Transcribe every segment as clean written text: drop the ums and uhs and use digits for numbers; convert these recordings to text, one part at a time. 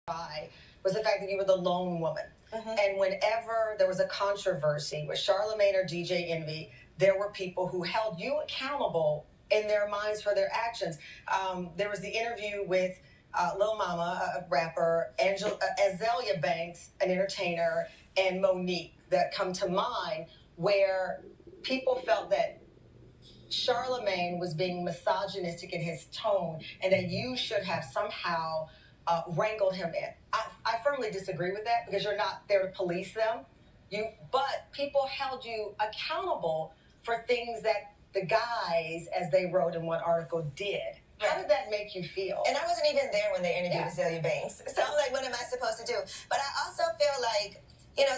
was the fact that you were the lone woman. And whenever there was a controversy with Charlemagne or DJ Envy, there were people who held you accountable in their minds for their actions. There was the interview with Lil Mama, a rapper, Azalea Banks, an entertainer, and Monique that come to mind, where people felt that Charlemagne was being misogynistic in his tone and that you should have somehow wrangled him in. I firmly disagree with that because you're not there to police them. But people held you accountable for things that the guys, as they wrote in one article, did. How did that make you feel? And I wasn't even there when they interviewed Azalea Banks. So I'm like, what am I supposed to do? But I also feel like,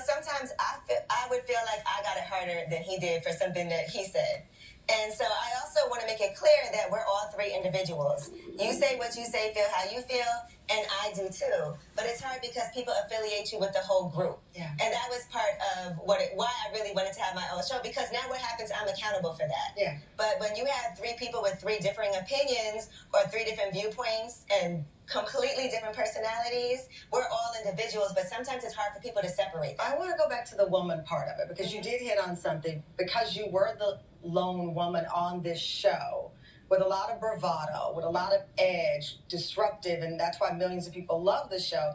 sometimes I would feel like I got it harder than he did for something that he said. And so I also want to make it clear that we're all three individuals. You say what you say, feel how you feel, and I do too. But it's hard because people affiliate you with the whole group. Yeah. And that was part of why I really wanted to have my own show, because now what happens, I'm accountable for that. Yeah. But when you have three people with three differing opinions or three different viewpoints and completely different personalities, we're all individuals, but sometimes it's hard for people to separate them. I want to go back to the woman part of it because you did hit on something. Because you were the lone woman on this show with a lot of bravado, with a lot of edge, disruptive, and that's why millions of people love the show.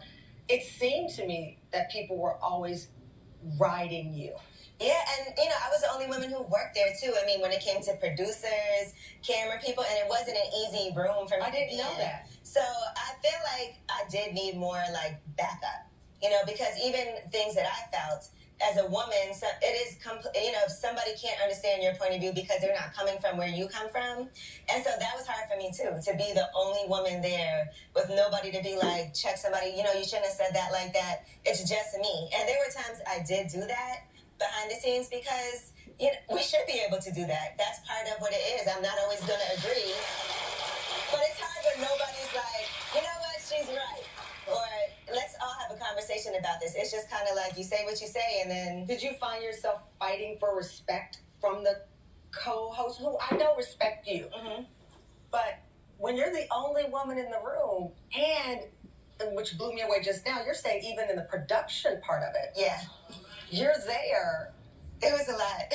It seemed to me that people were always riding you. Yeah, and I was the only woman who worked there too. I mean, when it came to producers, camera people, and it wasn't an easy room for me to be in. I didn't know that. So I feel like I did need more backup, because even things that I felt as a woman, so it is, if somebody can't understand your point of view because they're not coming from where you come from. And so that was hard for me too, to be the only woman there with nobody to be like, check somebody, you shouldn't have said that like that. It's just me. And there were times I did do that behind the scenes because we should be able to do that. That's part of what it is. I'm not always going to agree. But it's hard when nobody's like, you know what, she's right. Or let's all have a conversation about this. It's just kind of like you say what you say, and then... Did you find yourself fighting for respect from the co-host, who I know respect you? But when you're the only woman in the room, and which blew me away just now, you're saying even in the production part of it. Yeah. You're there. It was a lot.